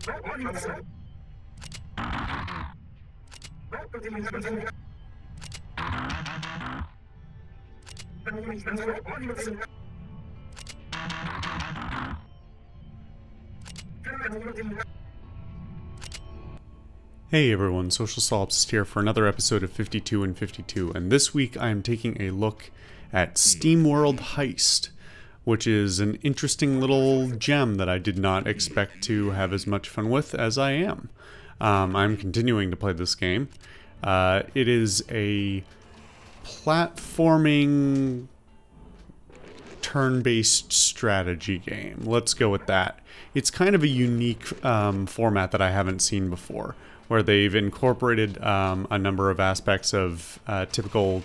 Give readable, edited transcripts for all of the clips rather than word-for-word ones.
Hey everyone, Social Solipsist here for another episode of 52 and 52, and this week I am taking a look at Steamworld Heist, which is an interesting little gem that I did not expect to have as much fun with as I am. I'm continuing to play this game. It is a platforming turn-based strategy game. Let's go with that. It's kind of a unique format that I haven't seen before, where they've incorporated a number of aspects of typical,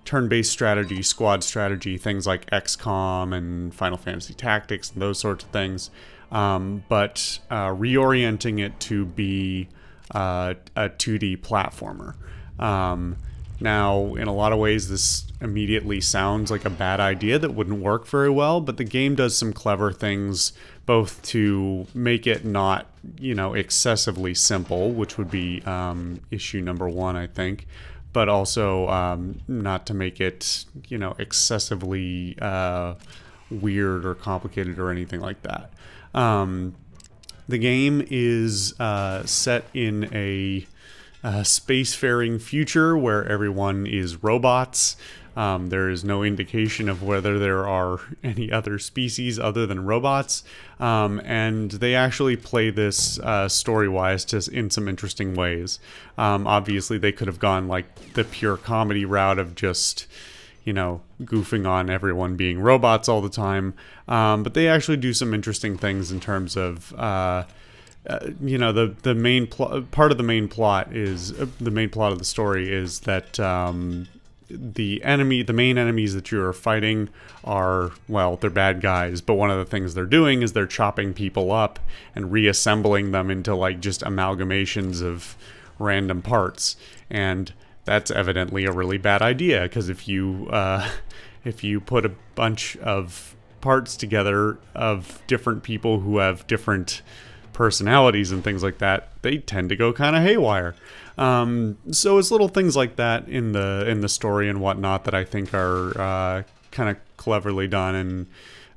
turn-based strategy, squad strategy, things like XCOM and Final Fantasy Tactics and those sorts of things, but reorienting it to be a 2D platformer. Now, in a lot of ways, this immediately sounds like a bad idea that wouldn't work very well, but the game does some clever things, both to make it not, excessively simple, which would be issue number one, I think, but also not to make it, excessively weird or complicated or anything like that. The game is set in a spacefaring future where everyone is robots. There is no indication of whether there are any other species other than robots, and they actually play this story-wise in some interesting ways. Obviously, they could have gone like the pure comedy route of just, goofing on everyone being robots all the time, but they actually do some interesting things in terms of the main part of the main plot is the main plot of the story is that the main enemies that you are fighting are, well, they're bad guys, but one of the things they're doing is they're chopping people up and reassembling them into like just amalgamations of random parts, and that's evidently a really bad idea, because if you put a bunch of parts together of different people who have different personalities and things like that, they tend to go kind of haywire. So it's little things like that in the story and whatnot that I think are kind of cleverly done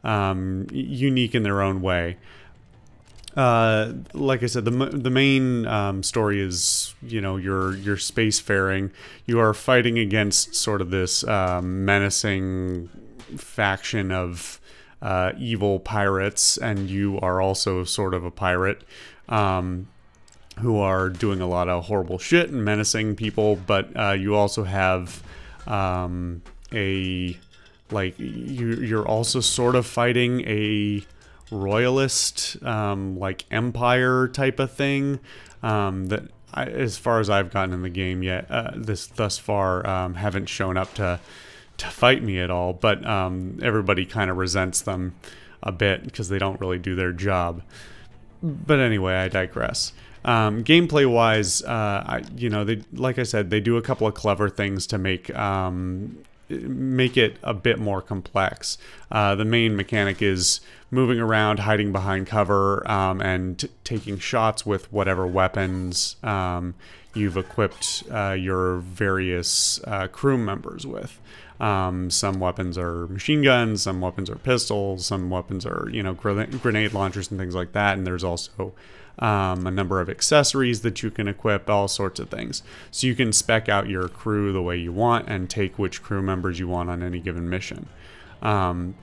and unique in their own way. Like I said, the main story is, you're spacefaring. You are fighting against sort of this menacing faction of evil pirates, and you are also sort of a pirate who are doing a lot of horrible shit and menacing people, but you also have you're also sort of fighting a royalist empire type of thing that as far as I've gotten in the game yet, thus far haven't shown up to fight me at all, but everybody kind of resents them a bit because they don't really do their job. But anyway, I digress. Gameplay wise, like I said, they do a couple of clever things to make it a bit more complex. The main mechanic is moving around, hiding behind cover, and taking shots with whatever weapons you've equipped your various crew members with. Some weapons are machine guns, some weapons are pistols, some weapons are, grenade launchers and things like that, and there's also a number of accessories that you can equip, all sorts of things. So you can spec out your crew the way you want and take which crew members you want on any given mission. The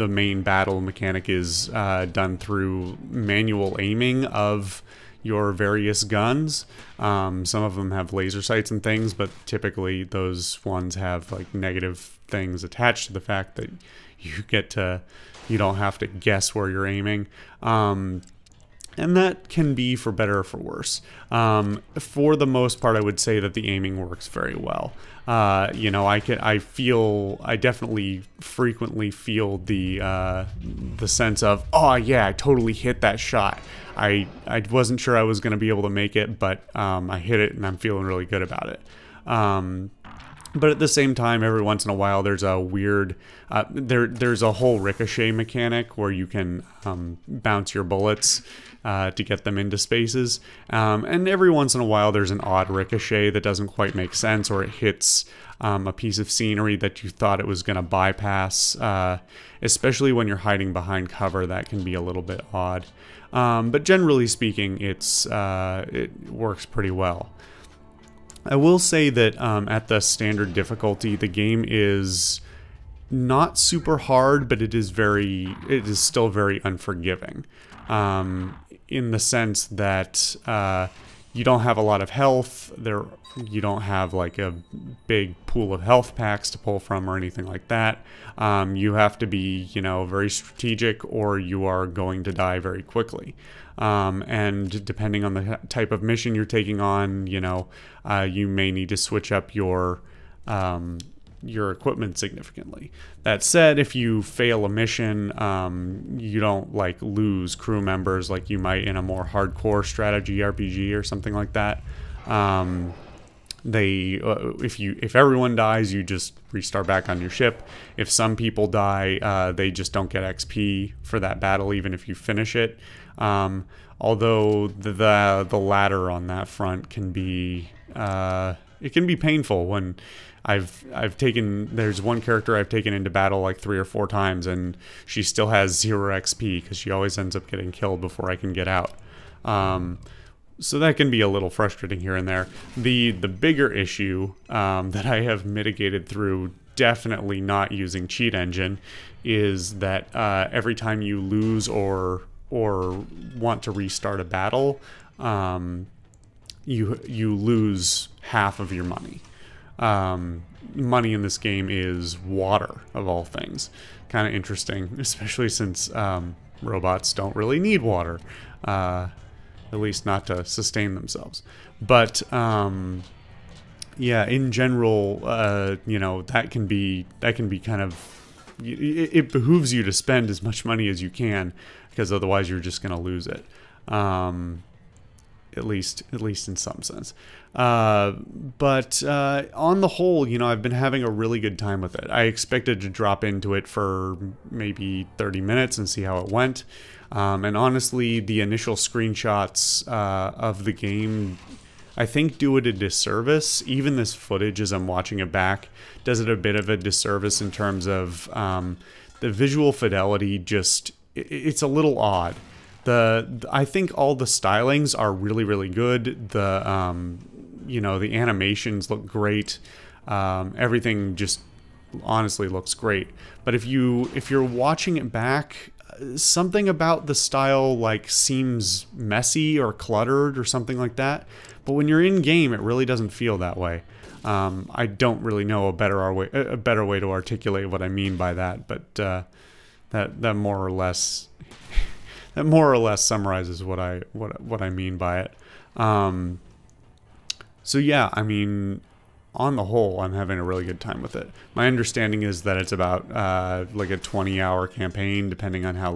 main battle mechanic is done through manual aiming of your various guns. Some of them have laser sights and things, but typically those ones have like negative things attached to the fact that you don't have to guess where you're aiming. And that can be for better or for worse. For the most part, I would say that the aiming works very well. I definitely frequently feel the sense of, oh yeah, I totally hit that shot. I wasn't sure I was going to be able to make it, but I hit it and I'm feeling really good about it. But at the same time, every once in a while, there's a weird, there's a whole ricochet mechanic where you can bounce your bullets to get them into spaces. And every once in a while, there's an odd ricochet that doesn't quite make sense, or it hits a piece of scenery that you thought it was going to bypass. Especially when you're hiding behind cover, that can be a little bit odd. But generally speaking, it works pretty well. I will say that at the standard difficulty, the game is not super hard, but it is still very unforgiving. In the sense that you don't have a lot of health. You don't have like a big pool of health packs to pull from or anything like that. You have to be, very strategic, or you are going to die very quickly. And depending on the type of mission you're taking on, you may need to switch up your equipment significantly. That said, if you fail a mission, you don't lose crew members like you might in a more hardcore strategy RPG or something like that. If everyone dies, you just restart back on your ship. If some people die, they just don't get XP for that battle, even if you finish it. Although the ladder on that front can be painful. When there's one character I've taken into battle like 3 or 4 times, and she still has 0 XP because she always ends up getting killed before I can get out. So that can be a little frustrating here and there. The bigger issue that I have mitigated through definitely not using cheat engine is that every time you lose or want to restart a battle, you lose half of your money. Money in this game is water, of all things. Kind of interesting, especially since robots don't really need water. At least not to sustain themselves. But yeah, in general, that can be kind of, it behooves you to spend as much money as you can, because otherwise you're just going to lose it. At least in some sense. But on the whole, I've been having a really good time with it. I expected to drop into it for maybe 30 minutes and see how it went. And honestly, the initial screenshots of the game, I think, do it a disservice. Even this footage, as I'm watching it back, does it a bit of a disservice in terms of the visual fidelity. It's a little odd. I think all the stylings are really, really good. The animations look great. Everything just honestly looks great. But if you're watching it back, something about the style seems messy or cluttered or something like that. But when you're in game, it really doesn't feel that way. I don't really know a better way to articulate what I mean by that, but that more or less summarizes what I mean by it. So yeah, I mean, on the whole, I'm having a really good time with it. My understanding is that it's about a 20-hour campaign, depending on how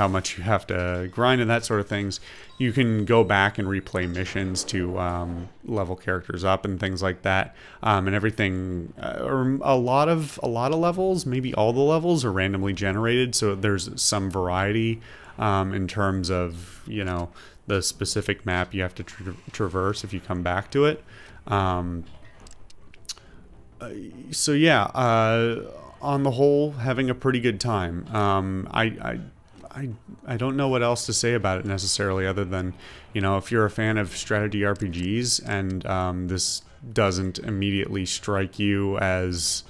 much you have to grind and that sort of things. You can go back and replay missions to level characters up and things like that. And everything, or a lot of levels, maybe all the levels are randomly generated, so there's some variety in terms of the specific map you have to traverse if you come back to it. So yeah, on the whole, having a pretty good time. I don't know what else to say about it necessarily, other than, if you're a fan of strategy RPGs and this doesn't immediately strike you as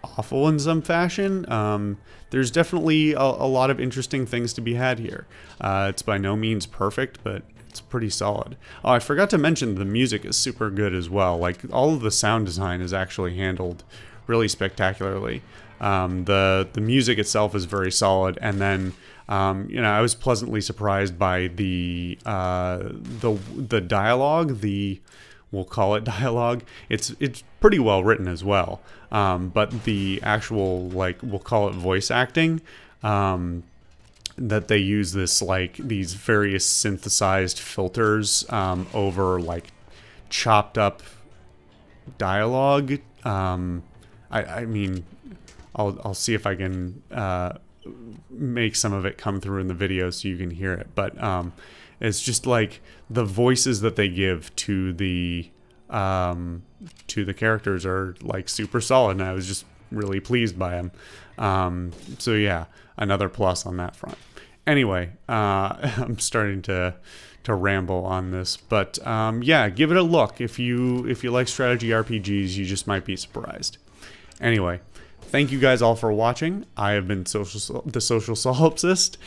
awful in some fashion, there's definitely a lot of interesting things to be had here. It's by no means perfect, but it's pretty solid. Oh, I forgot to mention the music is super good as well. All of the sound design is actually handled really spectacularly. The music itself is very solid, and then I was pleasantly surprised by the dialogue. We'll call it dialogue. It's pretty well written as well. But the actual we'll call it voice acting, that they use these various synthesized filters over chopped up dialogue. I mean, I'll see if I can make some of it come through in the video so you can hear it. But it's just like the voices that they give to the characters are like super solid, and I was just really pleased by them. So yeah, another plus on that front. Anyway, I'm starting to ramble on this, but yeah, give it a look. If you like strategy RPGs, you just might be surprised. Anyway, thank you guys all for watching. I have been the Social Solipsist.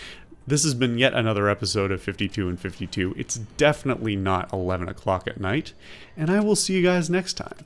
This has been yet another episode of 52 and 52. It's definitely not 11 o'clock at night, and I will see you guys next time.